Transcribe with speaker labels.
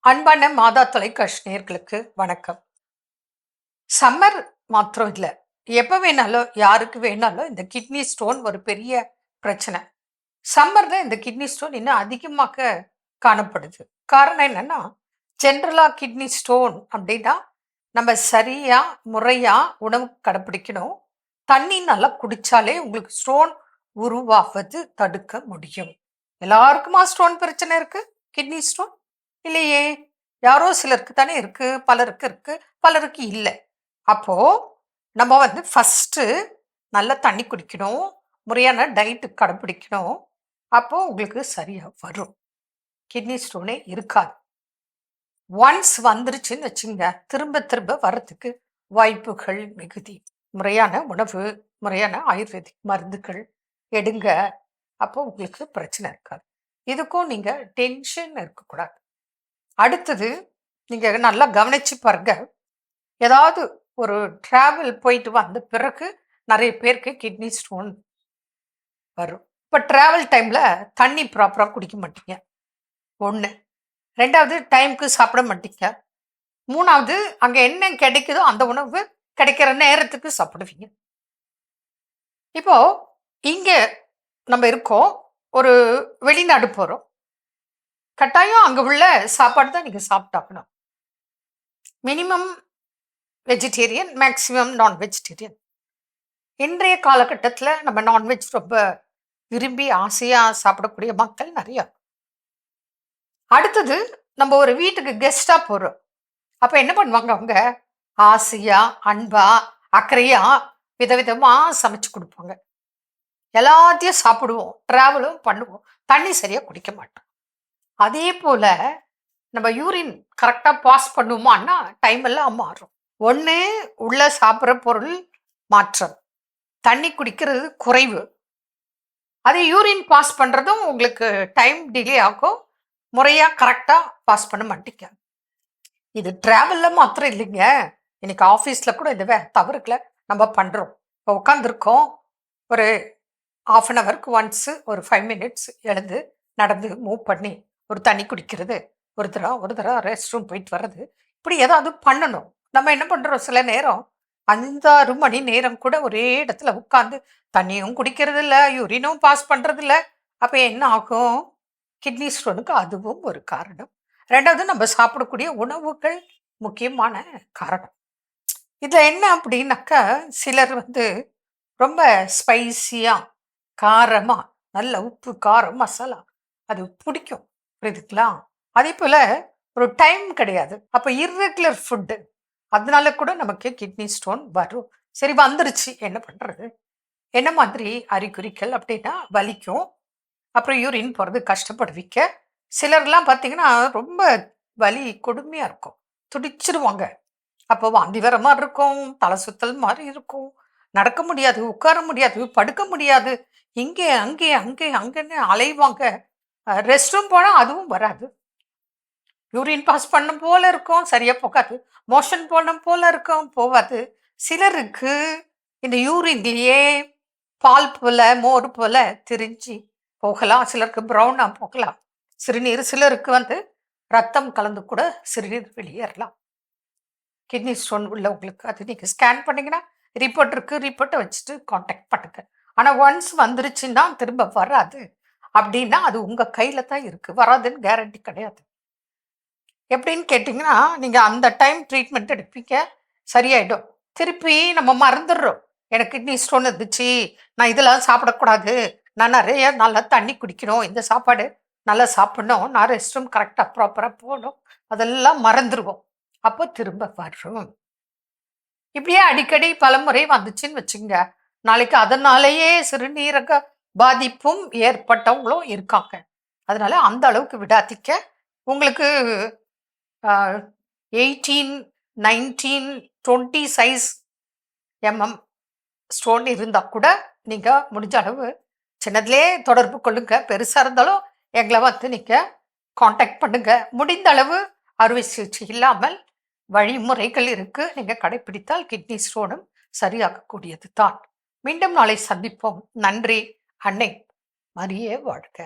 Speaker 1: அன்பான மாதா தொலைக்காட்சி நேயர்களுக்கு வணக்கம். சம்மர் மாத்திரம் இல்ல. எப்ப வேணாலும், யாருக்கு வேணாலும் இந்த கிட்னி ஸ்டோன் ஒரு பெரிய பிரச்சனை. சம்மர்ல இந்த கிட்னி ஸ்டோன் இன்னும் அதிகமாக காணப்படுது. காரணம் என்னன்னா, ஜென்ரலா கிட்னி ஸ்டோன் அப்படின்னா, நம்ம சரியா, முறையா உணவு கடைப்பிடிக்கணும். தண்ணி நல்லா குடிச்சாலே உங்களுக்கு ஸ்டோன் உருவாவது தடுக்க முடியும். எல்லாருக்குமா ஸ்டோன் பிரச்சனை இருக்கு? Kidney stone? இல்லையே! யாரோ சிலருக்கு தானே இருக்கு. பலருக்கு இருக்கு. பலருக்கு இல்ல. அப்போ நம்ம ஃபர்ஸ்ட்டு நல்லா தண்ணி குடிக்கணும். முறையான டயட் கடைப்பிடிக்கணும். அப்போ உங்களுக்கு சரியா வரும். கிட்னி ஸ்டோனே இருக்காது. ஒன்ஸ் வந்துருச்சுன்னு வச்சுங்க, திரும்ப திரும்ப வர்றதுக்கு வாய்ப்புகள் மிகுதி. முறையான உணவு, முறையான ஆயுர்வேதிக் மருந்துகள் எடுங்க. அப்போ உங்களுக்கு பிரச்சனை இருக்காது. இதுக்கும் நீங்க டென்ஷன் இருக்கக்கூடாது. அடுத்தது, நீங்க நல்லா கவனிச்சு பாருங்க. ஏதாவது ஒரு டிராவல் போயிட்டு வந்த பிறகு நெறைய பேருக்கு கிட்னி ஸ்டோன் வரும். இப்ப டிராவல் டைம்ல தண்ணி ப்ராப்பரா குடிக்க மாட்டீங்க. 1. 2வது டைம்க்கு சாப்பிட மாட்டீங்க. 3வது அங்க என்ன கிடைக்குதோ அந்த உணவு கிடைக்கிற நேரத்துக்கு சாப்பிடுவீங்க. இப்போ இங்க நம்ம இருக்கோம். ஒரு வெளிநாடு போறோம். கட்டாயம் அங்க உள்ள சாப்பாடு தான் நீங்க சாப்பிட்டாகணும். மினிமம் வெஜிடேரியன், மேக்ஸிமம் நான் வெஜிடேரியன். இன்றைய காலகட்டத்தில நம்ம நான்வெஜ் ரொம்ப விரும்பி ஆசையா சாப்பிடக்கூடிய மக்கள் நெறைய. அடுத்தது, நம்ம ஒரு வீட்டுக்கு கெஸ்ட்டா போறோம். அப்ப என்ன பண்ணுவாங்க அவங்க? ஆசையா, அன்பா, அக்கறையா விதவிதமா சமைச்சு குடுப்பாங்க. எல்லாத்தையும் சாப்பிடுவோம். டிராவலும் பண்ணுவோம். தண்ணி சரியா குடிக்க மாட்டோம். அதே போல நம்ம யூரின் கரெக்ட்டா பாஸ் பண்ணுவோமான்னா, டைம் எல்லாம் மாறும். 1 உள்ள சாப்பிடுற பொருள் மாற்றம். தண்ணி குடிக்கிறது குறைவு. அதே யூரின் பாஸ் பண்றதும் உங்களுக்கு டைம் டிலே ஆகும். முறையா கரெக்ட்டா பாஸ் பண்ண மாட்டீங்க. இது டிராவல்ல மாத்திரம் இல்லைங்க. இன்னைக்கு ஆஃபீஸ்ல கூட இந்த தவறுகள நம்ம பண்றோம். இப்போ உட்காந்துருக்கோம். ஒரு 1/2 அன் ஹவருக்கு ஒன்ஸ் ஒரு 5 மினிட்ஸ் எழுந்து, நடந்து, மூவ் பண்ணி, ஒரு தண்ணி குடிக்கிறது, ஒரு தடவ ரெஸ்ட் ரூம் போயிட்டு வர்றது. இப்படி ஏதாவது பண்ணணும். நம்ம என்ன பண்றோம் சில நேரம் 5, 6 மணி நேரம் கூட ஒரே இடத்துல உட்கார்ந்து தண்ணியும் குடிக்கிறது இல்ல, யூரினும் பாஸ் பண்றது இல்ல. அப்ப என்ன ஆகும்? கிட்னி ஸ்டோனுக்கு அதுவும் ஒரு காரணம். 2வது நம்ம சாப்பிடக்கூடிய உணவுகள் முக்கியமான காரணம். இதுல என்ன அப்படின்னாக்கா, சிலர் ரொம்ப ஸ்பைசியா, காரமா, நல்ல உப்பு, காரம், மசாலா அது பிடிக்கும். புரியுதுங்களா? அதேபோல ஒரு டைம் கிடையாது. அப்ப இர்ரெகுலர் ஃபுட் அதனால கூட நமக்கு கிட்னி ஸ்டோன் வரும். சரி வந்துருச்சு என்ன பண்றது? என்ன மாதிரி அறிகுறிகள் அப்படின்னா, வலிக்கும். அப்புறம் யூரின் போறது கஷ்டப்படுவீங்க. சிலர்லாம் பார்த்தீங்கன்னா, ரொம்ப வலி கொடுமையா இருக்கும். துடிச்சுருவாங்க. அப்போ வாந்தி வர மாரி இருக்கும். தலை சுத்தல் மாரி இருக்கும். நடக்க முடியாது, உட்கார முடியாது, படுக்க முடியாது. இங்கே, அங்கே, அங்கே, அங்கன்னு அலைவாங்க. ரெஸ்ட் ரூம் போனா அதுவும் வராது. யூரின் பாஸ் பண்ணும் போல இருக்கும், சரியா போகாது. மோஷன் போணும் போல இருக்கும், போவாது. சிலருக்கு இந்த யூரின்லயே பால் போல, மோர் போல திரிஞ்சு போகலாம். சிலருக்கு ப்ரௌனா போகலாம். சிறுநீர் சிலருக்கு ரத்தம் கலந்து கூட சிறுநீர் வெளியேறலாம். கிட்னி ஸ்டோன் உள்ளவங்களுக்கு அது நீங்க ஸ்கேன் பண்ணீங்கன்னா, ரிப்போர்ட் இருக்கு. ரிப்போர்ட்ட வச்சுட்டு கான்டாக்ட் பண்ணுங்க. ஆனா ஒன்ஸ் வந்துருச்சுன்னா திரும்ப வராது. அப்படின்னா அது உங்க கையில தான் இருக்கு. வராதுன்னு கேரண்டி கிடையாது. எப்படின்னு கேட்டீங்கன்னா, நீங்க அந்த டைம் ட்ரீட்மெண்ட் எடுப்பீங்க. சரியாயிடும். திருப்பி நம்ம மறந்துடுறோம். எனக்கு கிட்னி ஸ்டோன் இருந்துச்சு. நான் இதெல்லாம் சாப்பிடக்கூடாது. நான் நெறைய நல்லா தண்ணி குடிக்கணும். இந்த சாப்பாடு நல்லா சாப்பிடணும். நான் ரெஸ்ட் ரூம் கரெக்ட்டா ப்ராப்பரா போணும். அதெல்லாம் மறந்துருவோம். அப்போ திரும்ப வரும். இப்படியே அடிக்கடி பலமுறை வந்துச்சுன்னு வச்சுங்க. நாளைக்கு அதனாலேயே சிறுநீரக பாதிப்பும் ஏற்பட்டவங்களும் இருக்காங்க. அதனால அந்த அளவுக்கு விடாதீங்க. உங்களுக்கு 18, 19, 20 சைஸ் ஸ்டோன் இருந்தா கூட நீங்க முடிஞ்ச அளவு சின்னதிலே தொடர்பு கொள்ளுங்க. பெருசா இருந்தாலும் எங்கள நீங்க கான்டாக்ட் பண்ணுங்க. முடிந்த அளவு அறுவை சிகிச்சை இல்லாமல் வழிமுறைகள் இருக்கு. நீங்க கடைப்பிடித்தால் கிட்னி ஸ்டோனும் சரியாகக்கூடியது தான். மீண்டும் நாளை சந்திப்போம். நன்றி. அன்னை மரியே வாழ்க.